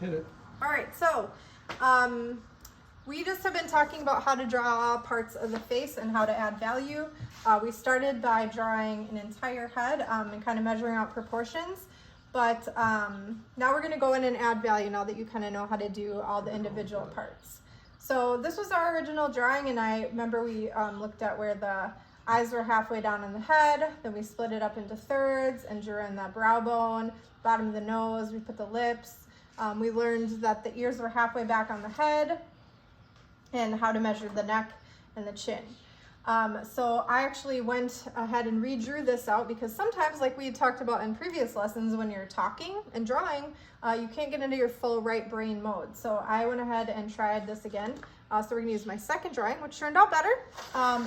Hit it. All right, so we just have been talking about how to draw parts of the face and how to add value. We started by drawing an entire head and kind of measuring out proportions, but now we're going to go in and add value now that you kind of know how to do all the individual parts. So this was our original drawing, and I remember we looked at where the eyes were halfway down in the head, then we split it up into thirds and drew in the brow bone, bottom of the nose, we put the lips. We learned that the ears were halfway back on the head and how to measure the neck and the chin. So I actually went ahead and redrew this out because sometimes, like we had talked about in previous lessons, when you're talking and drawing, you can't get into your full right brain mode. So I went ahead and tried this again. So we're gonna use my second drawing, which turned out better.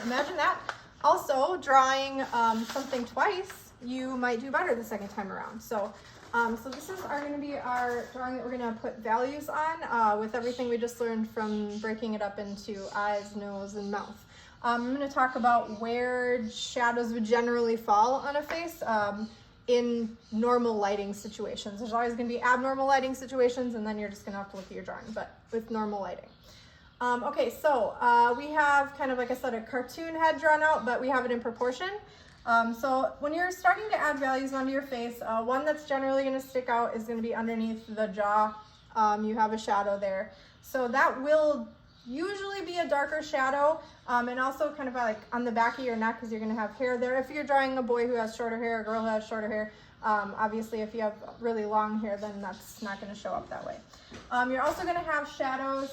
Imagine that. Also, drawing something twice, you might do better the second time around. So this is going to be our drawing that we're going to put values on with everything we just learned from breaking it up into eyes, nose, and mouth. I'm going to talk about where shadows would generally fall on a face in normal lighting situations. There's always going to be abnormal lighting situations, and then you're just going to have to look at your drawing, but with normal lighting. Okay, so we have kind of, like I said, a cartoon head drawn out, but we have it in proportion. So when you're starting to add values onto your face, one that's generally going to stick out is going to be underneath the jaw. You have a shadow there. So that will usually be a darker shadow, and also kind of like on the back of your neck because you're going to have hair there. If you're drawing a boy who has shorter hair, a girl who has shorter hair, obviously if you have really long hair, then that's not going to show up that way. You're also going to have shadows.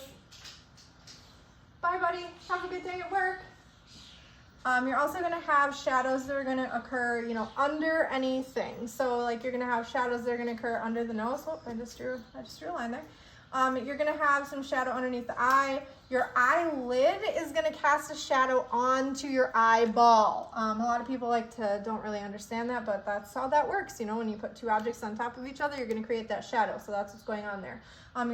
Bye, buddy. Have a good day at work. You're also going to have shadows that are going to occur, under anything. So like you're going to have shadows that are going to occur under the nose. Oh, I just drew a line there. You're going to have some shadow underneath the eye. Your eyelid is going to cast a shadow onto your eyeball. A lot of people don't really understand that, but that's how that works. When you put two objects on top of each other, you're going to create that shadow. So that's what's going on there.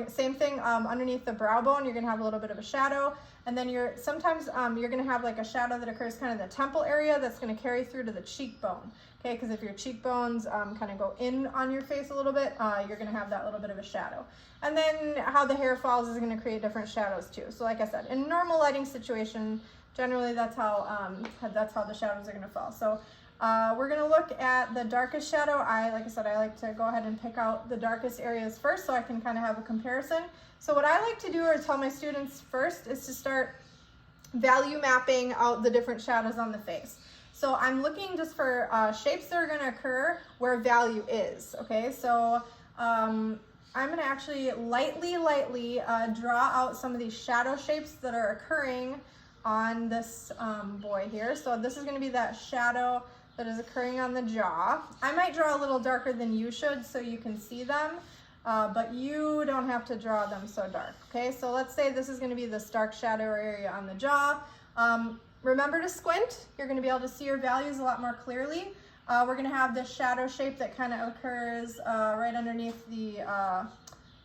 Same thing underneath the brow bone, you're going to have a little bit of a shadow. And then sometimes you're going to have like a shadow that occurs kind of the temple area that's going to carry through to the cheekbone. Okay, because if your cheekbones kind of go in on your face a little bit, you're going to have that little bit of a shadow. And then how the hair falls is going to create different shadows too. So like I said, in normal lighting situation, generally that's how the shadows are going to fall. So we're going to look at the darkest shadow. Like I said, I like to go ahead and pick out the darkest areas first so I can kind of have a comparison. So what I like to do or tell my students first is to start value mapping out the different shadows on the face. So I'm looking just for shapes that are going to occur where value is. Okay, so I'm going to actually lightly draw out some of these shadow shapes that are occurring on this boy here. So this is going to be that shadow that is occurring on the jaw. I might draw a little darker than you should so you can see them, but you don't have to draw them so dark. Okay, so let's say this is going to be the stark shadow area on the jaw. Remember to squint. You're going to be able to see your values a lot more clearly. We're going to have this shadow shape that kind of occurs right underneath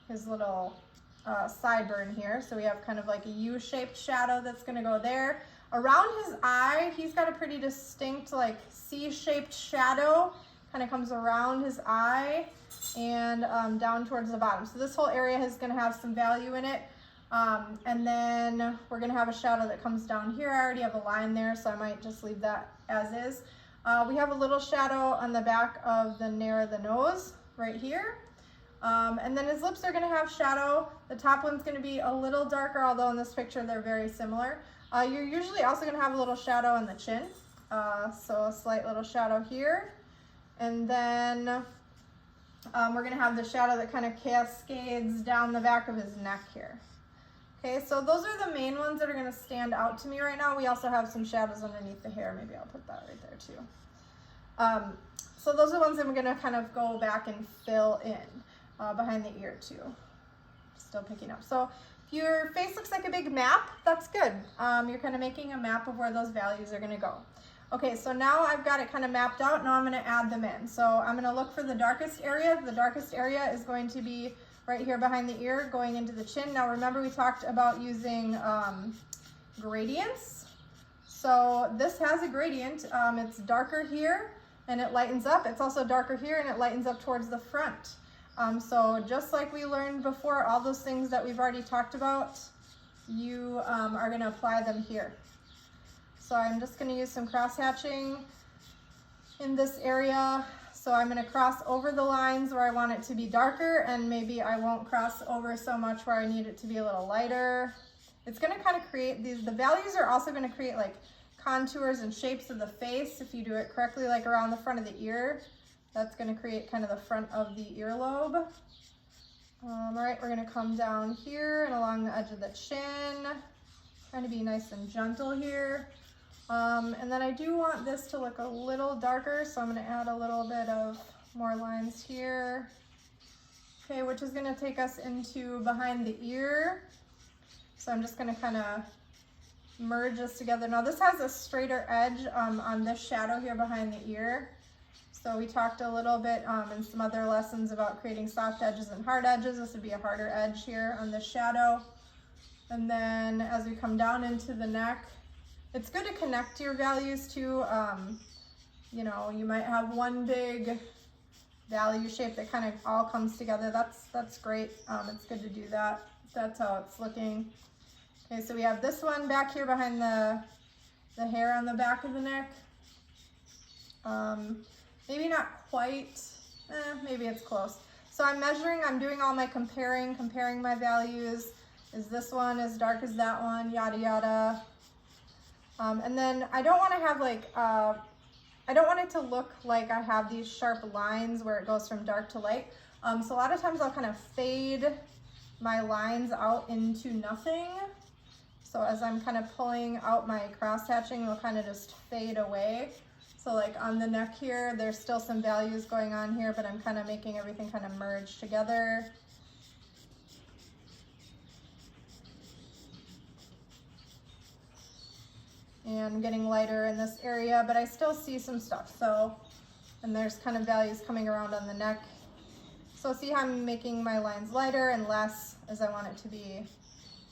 his little sideburn here. So we have kind of like a U-shaped shadow that's going to go there. Around his eye, he's got a pretty distinct like C-shaped shadow. Kind of comes around his eye and down towards the bottom. So this whole area is going to have some value in it. And then we're going to have a shadow that comes down here. I already have a line there, so I might just leave that as is. We have a little shadow on the back of the nair of the nose right here. And then his lips are going to have shadow. The top one's going to be a little darker, although in this picture they're very similar. You're usually also going to have a little shadow on the chin. So a slight little shadow here. And then we're going to have the shadow that kind of cascades down the back of his neck here. Okay, so those are the main ones that are going to stand out to me right now. We also have some shadows underneath the hair. Maybe I'll put that right there too. So those are the ones that I'm going to kind of go back and fill in behind the ear too. Still picking up. So if your face looks like a big map, that's good. You're kind of making a map of where those values are going to go. Okay, so now I've got it kind of mapped out. Now I'm going to add them in. So I'm going to look for the darkest area. The darkest area is going to be right here behind the ear going into the chin. Now remember we talked about using gradients. So this has a gradient. It's darker here and it lightens up. It's also darker here and it lightens up towards the front. So just like we learned before, all those things that we've already talked about, you are going to apply them here. So I'm just going to use some cross hatching in this area. So I'm going to cross over the lines where I want it to be darker, and maybe I won't cross over so much where I need it to be a little lighter. It's going to kind of create these, the values are also going to create like contours and shapes of the face if you do it correctly, like around the front of the ear. That's going to create kind of the front of the earlobe. All right, we're going to come down here and along the edge of the chin, trying to be nice and gentle here. And then I do want this to look a little darker, so I'm going to add a little bit of more lines here. Okay, which is going to take us into behind the ear. So I'm just going to kind of merge this together. Now this has a straighter edge on this shadow here behind the ear. So we talked a little bit in some other lessons about creating soft edges and hard edges. This would be a harder edge here on this shadow. And then as we come down into the neck, it's good to connect your values to, you know, you might have one big value shape that kind of all comes together. That's great. It's good to do that. That's how it's looking. Okay, so we have this one back here behind the hair on the back of the neck. Maybe not quite, maybe it's close. So I'm measuring, I'm doing all my comparing my values. Is this one as dark as that one, yada yada. And then I don't want to have like, I don't want it to look like I have these sharp lines where it goes from dark to light. So a lot of times I'll kind of fade my lines out into nothing. So as I'm kind of pulling out my cross hatching, they'll kind of just fade away. So like on the neck here, there's still some values going on here, but I'm kind of making everything kind of merge together. And I'm getting lighter in this area, but I still see some stuff. So, and there's kind of values coming around on the neck. So see how I'm making my lines lighter and less as I want it to be,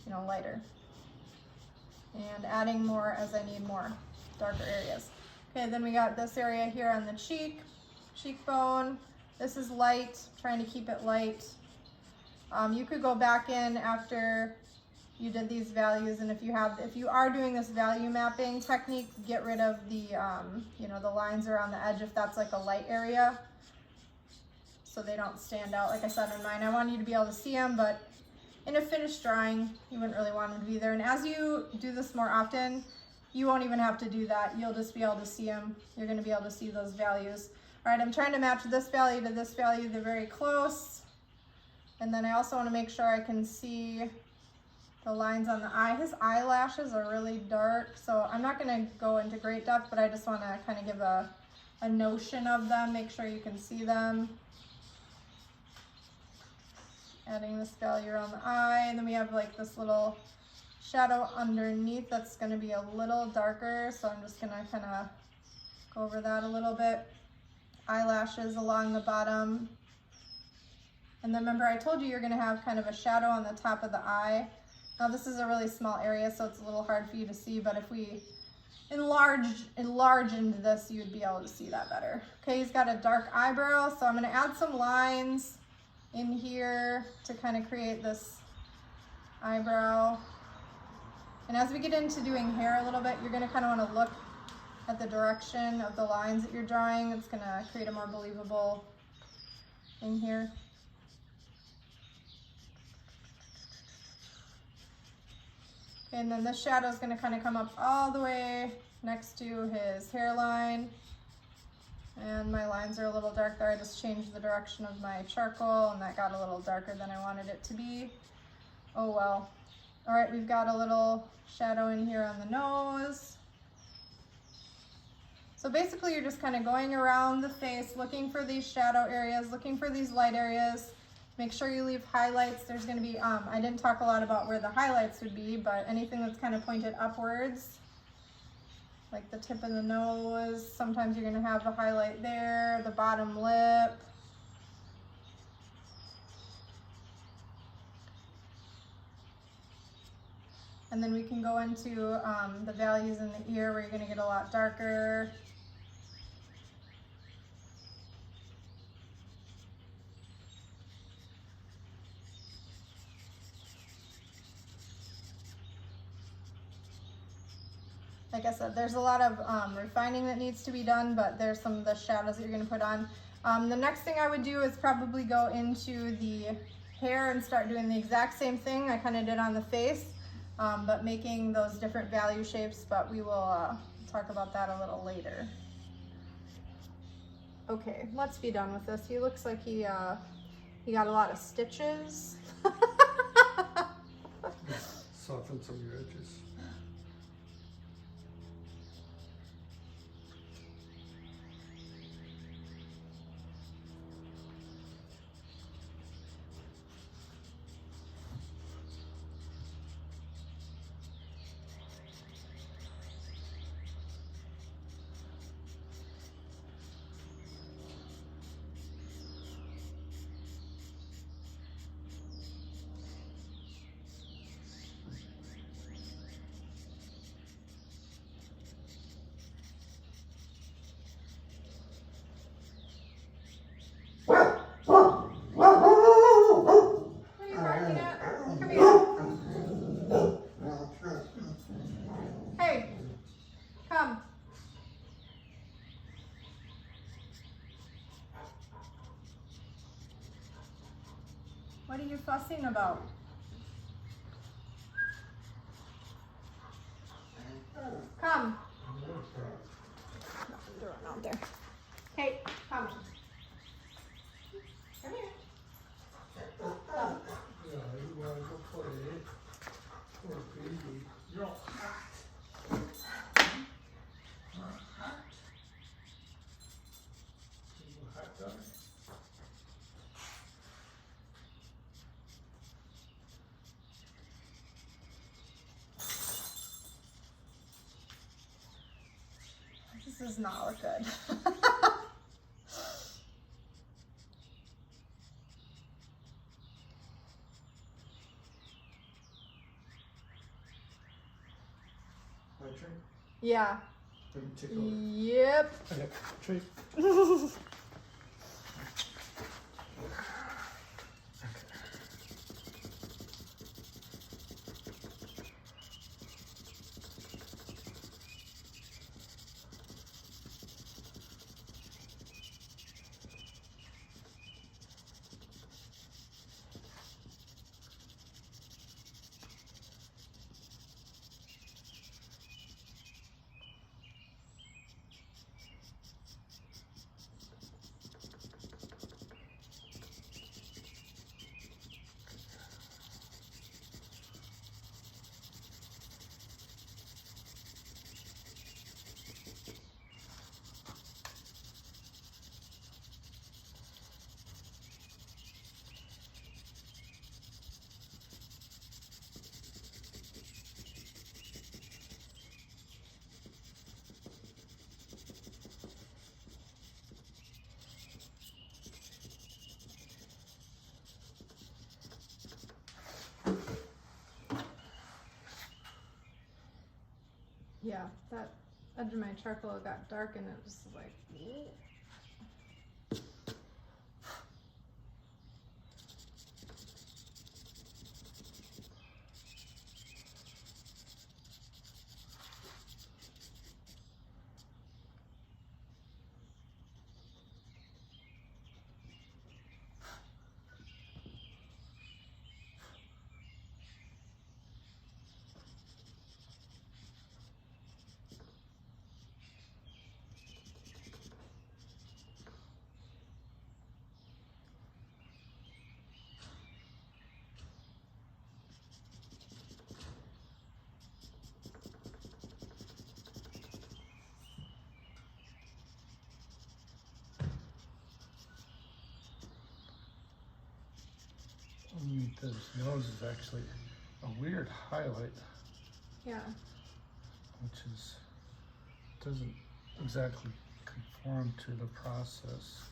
you know, lighter. And adding more as I need more darker areas. Okay, then we got this area here on the cheekbone. This is light, trying to keep it light. You could go back in after you did these values, and if you are doing this value mapping technique, get rid of the you know, the lines around the edge if that's like a light area, so they don't stand out. Like I said in mine, I want you to be able to see them, but in a finished drawing, you wouldn't really want them to be there. And as you do this more often, you won't even have to do that. You'll just be able to see them. You're going to be able to see those values. All right, I'm trying to match this value to this value. They're very close. And then I also want to make sure I can see the lines on the eye. His eyelashes are really dark, so I'm not going to go into great depth, but I just want to kind of give a notion of them, make sure you can see them. Adding this value around the eye, and then we have like this little shadow underneath that's going to be a little darker, so I'm just going to kind of go over that a little bit. Eyelashes along the bottom. And then remember I told you you're going to have kind of a shadow on the top of the eye. Now this is a really small area, so it's a little hard for you to see, but if we enlarge into this, you'd be able to see that better. Okay, he's got a dark eyebrow, so I'm going to add some lines in here to kind of create this eyebrow. And as we get into doing hair a little bit, you're going to kind of want to look at the direction of the lines that you're drawing. It's going to create a more believable thing here. Okay, and then this shadow is going to kind of come up all the way next to his hairline. And my lines are a little dark there. I just changed the direction of my charcoal and that got a little darker than I wanted it to be. Oh well. All right, we've got a little shadow in here on the nose. So basically you're just kind of going around the face, looking for these shadow areas, looking for these light areas. Make sure you leave highlights. There's going to be, I didn't talk a lot about where the highlights would be, but anything that's kind of pointed upwards, like the tip of the nose, sometimes you're going to have a highlight there, the bottom lip. And then we can go into the values in the ear where you're going to get a lot darker. like I said, there's a lot of refining that needs to be done, but there's some of the shadows that you're gonna put on. The next thing I would do is probably go into the hair and start doing the exact same thing I kind of did on the face, but making those different value shapes, but we will talk about that a little later. Okay, let's be done with this. He looks like he got a lot of stitches. Soften some of your edges. What are you fussing about? Come. Throw it out there. Hey, come. Come here. Come. Yeah, you want to go play. Poor baby. You're all hot. Hot. You hot dog. This does not look good. My drink? Yeah. Let me take a look. Yep. Okay, treat. Yeah, that edge of my charcoal got dark and it was like, Underneath his nose is actually a weird highlight, yeah. which is doesn't exactly conform to the process.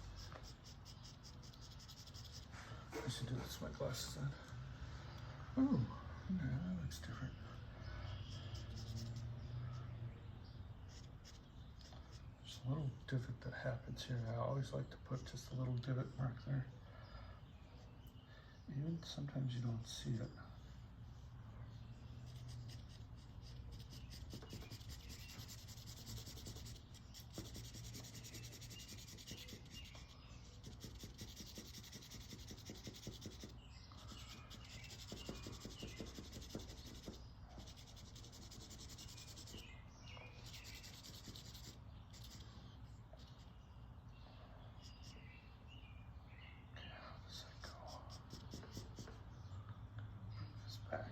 I should do this with my glasses on. Ooh, yeah, that looks different. There's a little divot that happens here. I always like to put just a little divot mark there. Even sometimes you don't see it. back.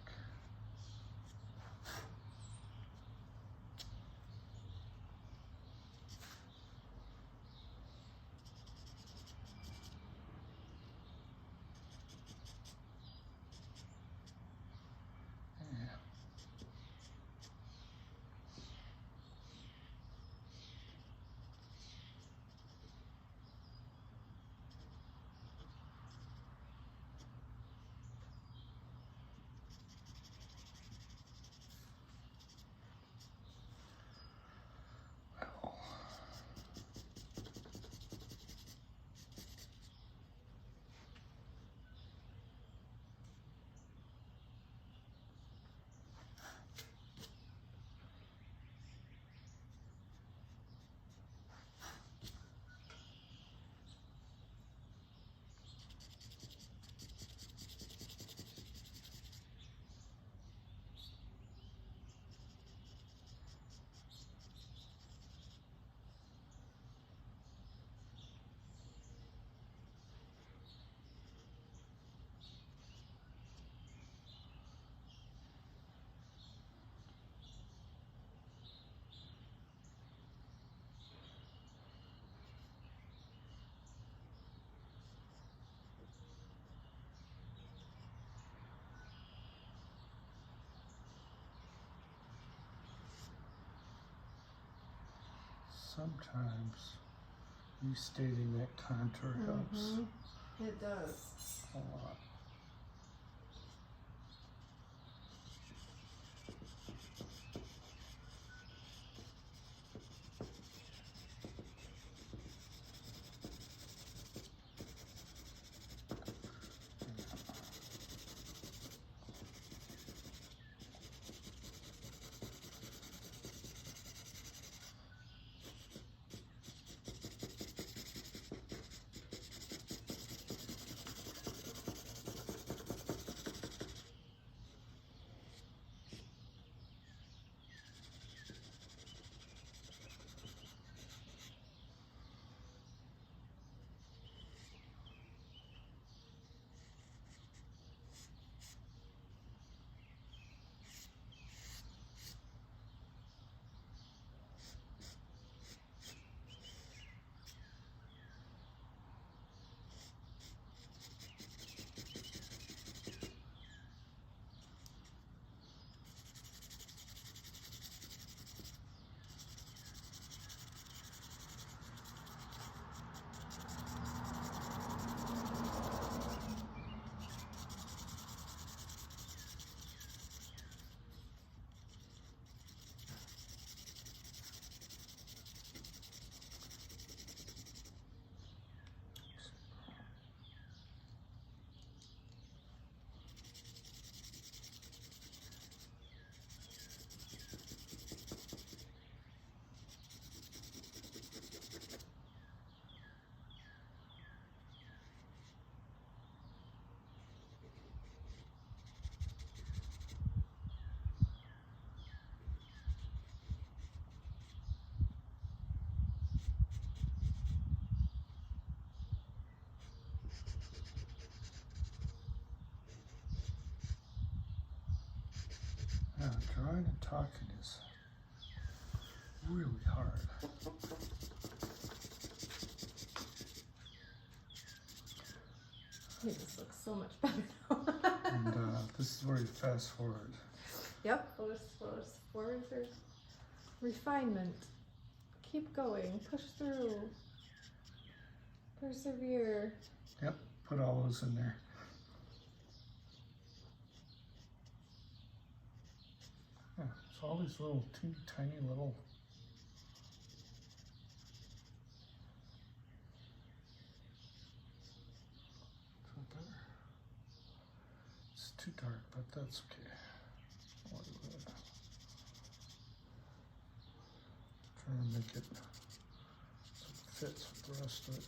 Sometimes restating that contour helps It does. a lot. Yeah, drawing and talking is really hard. This looks so much better now. And this is where you fast forward. Yep, forward for refinement. Keep going, push through, persevere. Yep, put all those in there. Yeah, so all these little tiny little. Is that better? It's too dark, but that's okay. Trying to make it so it fits with the rest of it.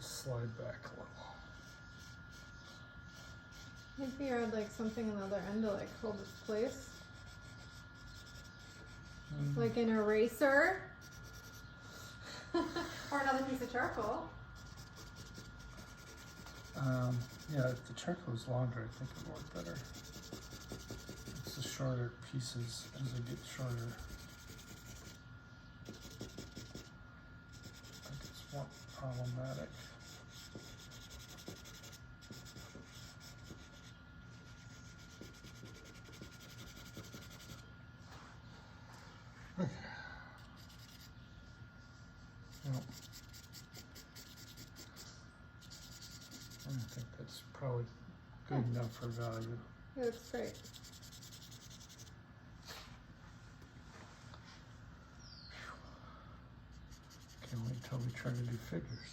slide back a little. Maybe you add like something on the other end to like hold its place. Like an eraser. Or another piece of charcoal. Yeah, if the charcoal is longer, I think it would work better. It's the shorter pieces as they get shorter. I think it's more problematic. Okay. Well, I think that's probably good enough for value. It looks great. Can't wait till we try to do figures.